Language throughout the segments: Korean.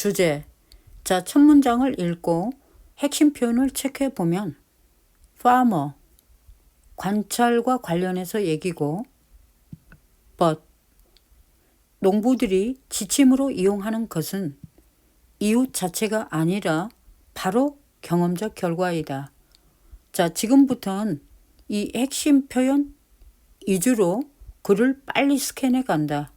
주제. 자, 첫 문장을 읽고 핵심 표현을 체크해 보면 farmer, 관찰과 관련해서 얘기고 but, 농부들이 지침으로 이용하는 것은 이웃 자체가 아니라 바로 경험적 결과이다. 자, 지금부터는 이 핵심 표현 위주로 글을 빨리 스캔해 간다.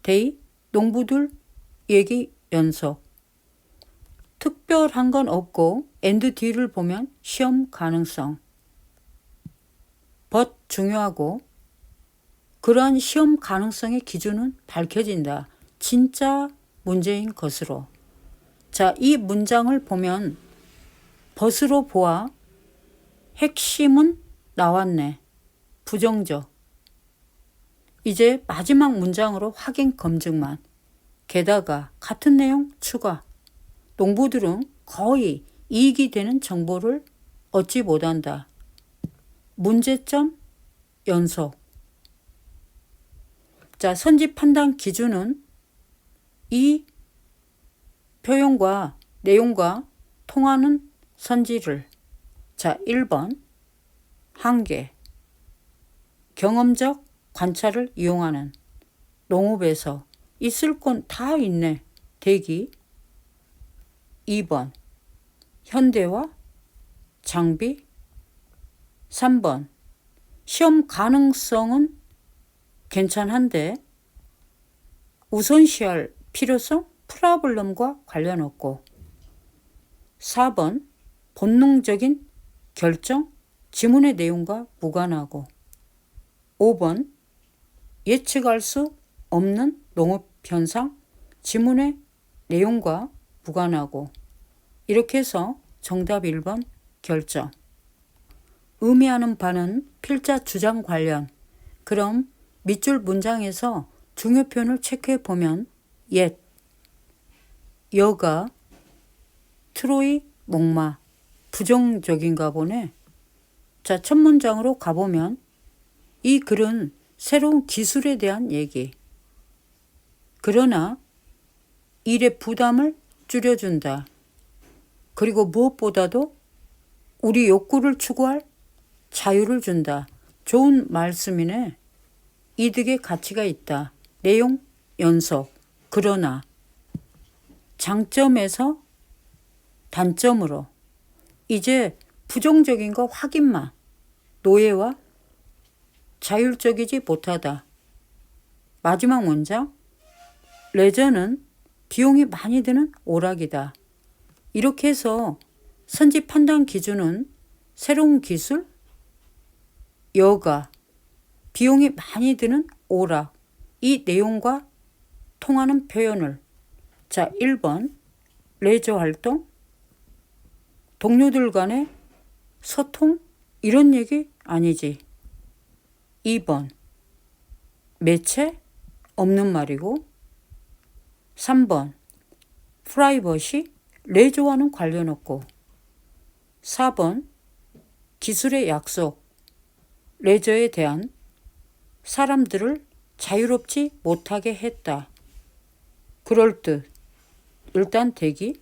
데이, 농부들 얘기 연속. 특별한 건 없고 and 뒤를 보면 시험 가능성. but 중요하고 그러한 시험 가능성의 기준은 밝혀진다. 진짜 문제인 것으로. 자, 이 문장을 보면 but으로 보아 핵심은 나왔네. 부정적. 이제 마지막 문장으로 확인 검증만. 게다가 같은 내용 추가. 농부들은 거의 이익이 되는 정보를 얻지 못한다. 문제점 연속. 자, 선지 판단 기준은 이 표현과 내용과 통하는 선지를. 자, 1번 한계. 경험적 관찰을 이용하는. 농업에서 있을 건 다 있네. 대기. 2번 현대화 장비. 3번 시험 가능성은 괜찮은데 우선시할 필요성 프로블럼과 관련 없고. 4번 본능적인 결정 지문의 내용과 무관하고. 5번 예측할 수 없는 농업 현상 지문의 내용과 무관하고. 이렇게 해서 정답 1번 결정. 의미하는 바는 필자 주장 관련. 그럼 밑줄 문장에서 중요 표현을 체크해 보면 옛, 여가, 트로이, 목마. 부정적인가 보네. 자, 첫 문장으로 가보면 이 글은 새로운 기술에 대한 얘기. 그러나 일의 부담을 줄여준다. 그리고 무엇보다도 우리 욕구를 추구할 자유를 준다. 좋은 말씀이네. 이득의 가치가 있다. 내용 연속. 그러나 장점에서 단점으로. 이제 부정적인 거 확인만. 노예와 자율적이지 못하다. 마지막 문장. 레저는 비용이 많이 드는 오락이다. 이렇게 해서 선지 판단 기준은 새로운 기술, 여가, 비용이 많이 드는 오락. 이 내용과 통하는 표현을. 자, 1번 레저 활동, 동료들 간의 소통 이런 얘기 아니지. 2번 매체 없는 말이고. 3번 프라이버시 레저와는 관련 없고. 4번 기술의 약속 레저에 대한 사람들을 자유롭지 못하게 했다. 그럴듯. 일단 대기.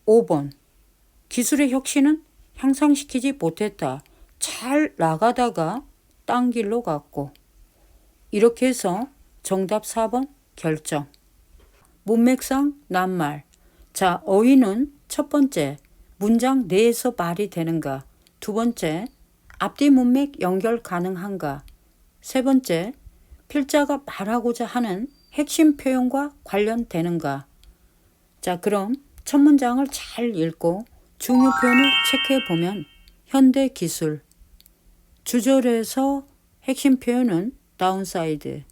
5번 기술의 혁신은 향상시키지 못했다. 잘 나가다가 딴 길로 갔고. 이렇게 해서 정답 4번 결정. 문맥상 낱말. 자, 어휘는 첫 번째 문장 내에서 말이 되는가. 두 번째 앞뒤 문맥 연결 가능한가. 세 번째 필자가 말하고자 하는 핵심 표현과 관련되는가. 자, 그럼 첫 문장을 잘 읽고 중요 표현을 체크해 보면 현대 기술. 주절에서 핵심 표현은 다운사이드.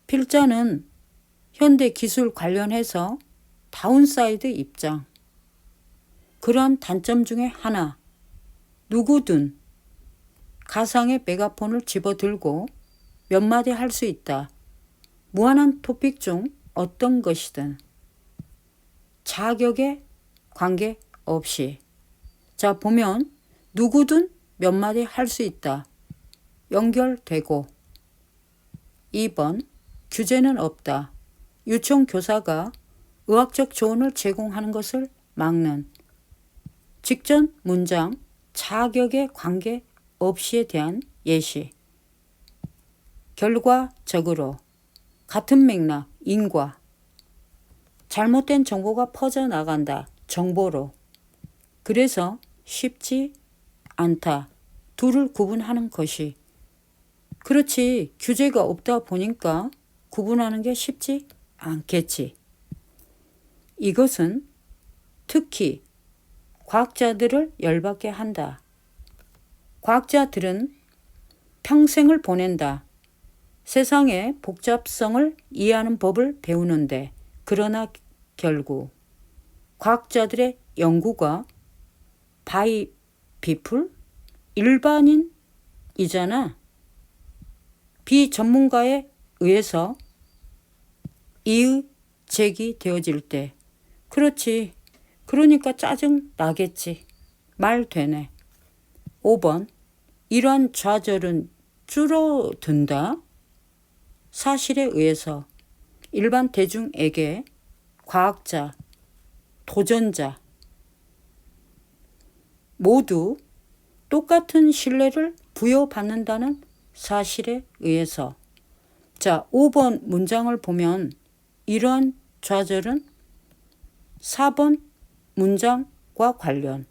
필자는 현대 기술 관련해서 다운사이드 입장. 그러한 단점 중에 하나. 누구든 가상의 메가폰을 집어들고 몇 마디 할 수 있다. 무한한 토픽 중 어떤 것이든. 자격에 관계없이. 자, 보면 누구든 몇 마디 할 수 있다. 연결되고. 2번 규제는 없다. 유치원 교사가 의학적 조언을 제공하는 것을 막는 직전 문장 자격에 관계 없이에 대한 예시. 결과적으로 같은 맥락, 인과. 잘못된 정보가 퍼져나간다. 정보로. 그래서 쉽지 않다. 둘을 구분하는 것이. 그렇지, 규제가 없다 보니까 구분하는 게 쉽지 않겠지. 이것은 특히 과학자들을 열받게 한다. 과학자들은 평생을 보낸다. 세상의 복잡성을 이해하는 법을 배우는데, 그러나 결국 과학자들의 연구가 바이 피플 일반인이잖아. 비전문가에 의해서 이의 제기되어질 때, 그렇지, 그러니까 짜증 나겠지. 말 되네. 5번. 이러한 좌절은 줄어든다. 사실에 의해서 일반 대중에게 과학자, 도전자 모두 똑같은 신뢰를 부여받는다는 사실에 의해서. 자, 5번 문장을 보면 이러한 좌절은 4번 문장과 관련.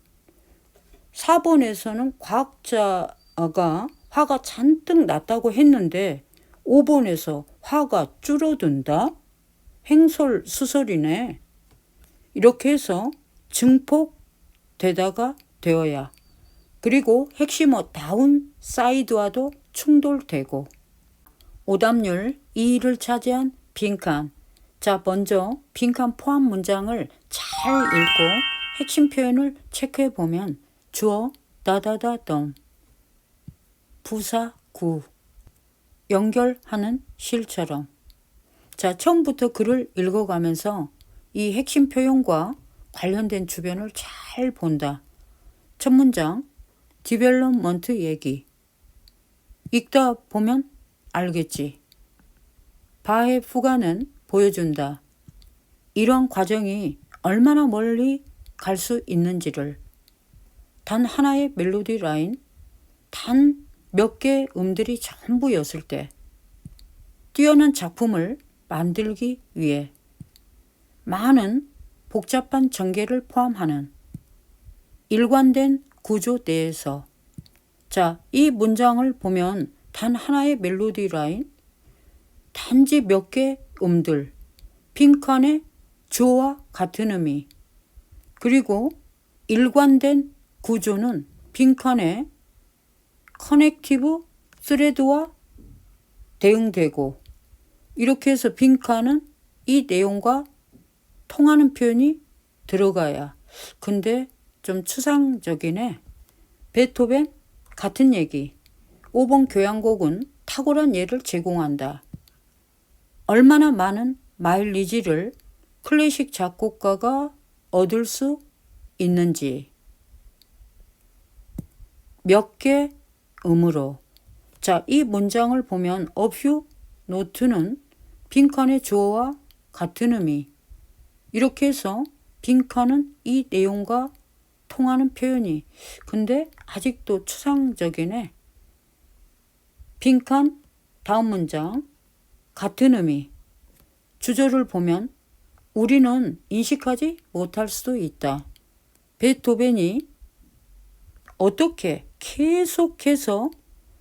4번에서는 과학자가 화가 잔뜩 났다고 했는데 5번에서 화가 줄어든다? 횡설수설이네. 이렇게 해서 증폭되다가 되어야. 그리고 핵심어 다운 사이드와도 충돌되고. 오답률 2위를 차지한 빈칸. 자, 먼저 빈칸 포함 문장을 잘 읽고 핵심 표현을 체크해 보면 주어 다다다덤, 부사 구, 연결하는 실처럼. 자, 처음부터 글을 읽어가면서 이 핵심 표현과 관련된 주변을 잘 본다. 첫 문장, 디벨롭먼트 얘기. 읽다 보면 알겠지. 바의 후가는 보여준다. 이런 과정이 얼마나 멀리 갈 수 있는지를. 단 하나의 멜로디 라인, 단 몇 개의 음들이 전부였을 때 뛰어난 작품을 만들기 위해 많은 복잡한 전개를 포함하는 일관된 구조 내에서. 자, 이 문장을 보면 단 하나의 멜로디 라인, 단지 몇 개의 음들, 빈칸의 주어와 같은 의미, 그리고 일관된 구조는 빈칸의 커넥티브 스레드와 대응되고, 이렇게 해서 빈칸은 이 내용과 통하는 표현이 들어가야. 근데 좀 추상적이네. 베토벤 같은 얘기. 5번 교향곡은 탁월한 예를 제공한다. 얼마나 많은 마일리지를 클래식 작곡가가 얻을 수 있는지. 몇 개 음으로. 자, 이 문장을 보면 어퓨 노트는 빈칸의 주어와 같은 의미. 이렇게 해서 빈칸은 이 내용과 통하는 표현이. 근데 아직도 추상적이네. 빈칸 다음 문장 같은 의미. 주절을 보면 우리는 인식하지 못할 수도 있다. 베토벤이 어떻게 계속해서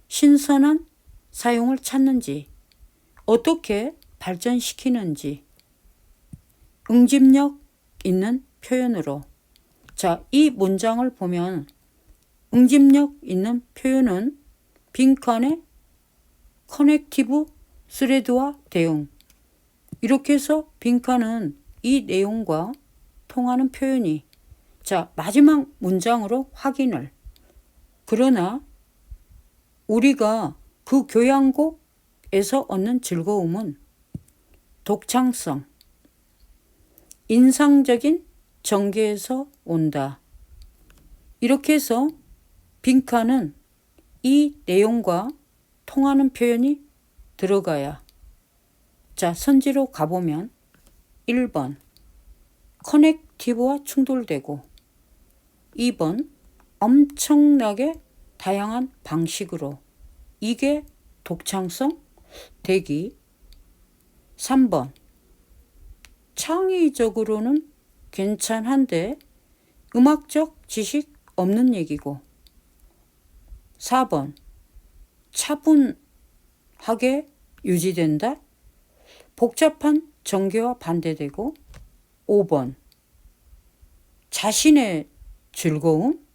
신선한 사용을 찾는지, 어떻게 발전시키는지. 응집력 있는 표현으로. 자, 이 문장을 보면 응집력 있는 표현은 빈칸의 커넥티브 스레드와 대응. 이렇게 해서 빈칸은 이 내용과 통하는 표현이. 자, 마지막 문장으로 확인을. 그러나 우리가 그 교향곡에서 얻는 즐거움은 독창성, 인상적인 전개에서 온다. 이렇게 해서 빈칸은 이 내용과 통하는 표현이 들어가야. 자, 선지로 가보면 1번 커넥티브와 충돌되고 2번 엄청나게 다양한 방식으로 이게 독창성 대기 3번 창의적으로는 괜찮은데 음악적 지식 없는 얘기고 4번 차분하게 유지된다 복잡한 전개와 반대되고 5번 자신의 즐거움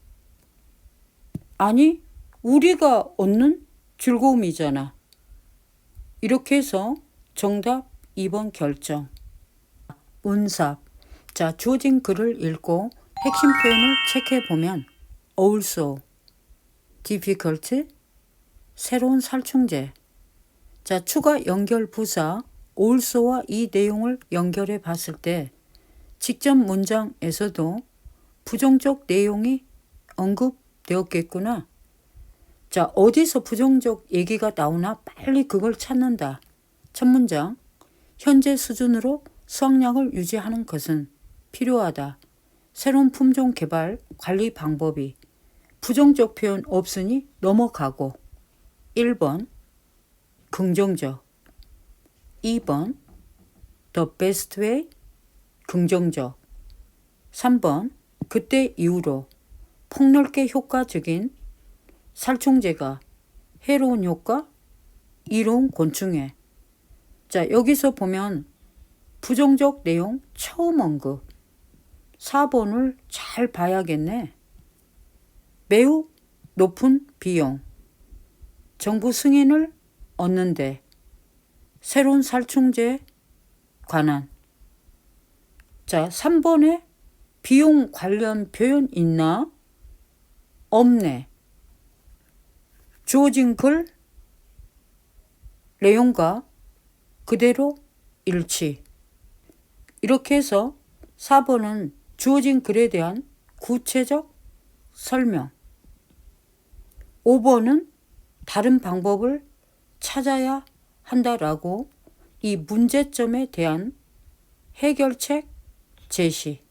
아니 우리가 얻는 즐거움이잖아. 이렇게 해서 정답 2번 결정. 운삽. 자, 주어진 글을 읽고 핵심 표현을 체크해 보면 also, difficult, 새로운 살충제. 자, 추가 연결 부사 also와 이 내용을 연결해 봤을 때 직접 문장에서도 부정적 내용이 언급되었겠구나. 자, 어디서 부정적 얘기가 나오나 빨리 그걸 찾는다. 첫 문장, 현재 수준으로 수확량을 유지하는 것은 필요하다. 새로운 품종 개발, 관리 방법이 부정적 표현 없으니 넘어가고 1번, 긍정적 2번, the best way, 긍정적 3번, 그때 이후로 폭넓게 효과적인 살충제가 해로운 효과, 이로운 곤충에. 자, 여기서 보면 부정적 내용 처음 언급 4번을 잘 봐야겠네. 매우 높은 비용, 정부 승인을 얻는데 새로운 살충제에 관한. 자, 3번에 비용 관련 표현 있나? 없네. 주어진 글 내용과 그대로 일치. 이렇게 해서 4번은 주어진 글에 대한 구체적 설명. 5번은 다른 방법을 찾아야 한다라고 이 문제점에 대한 해결책 제시.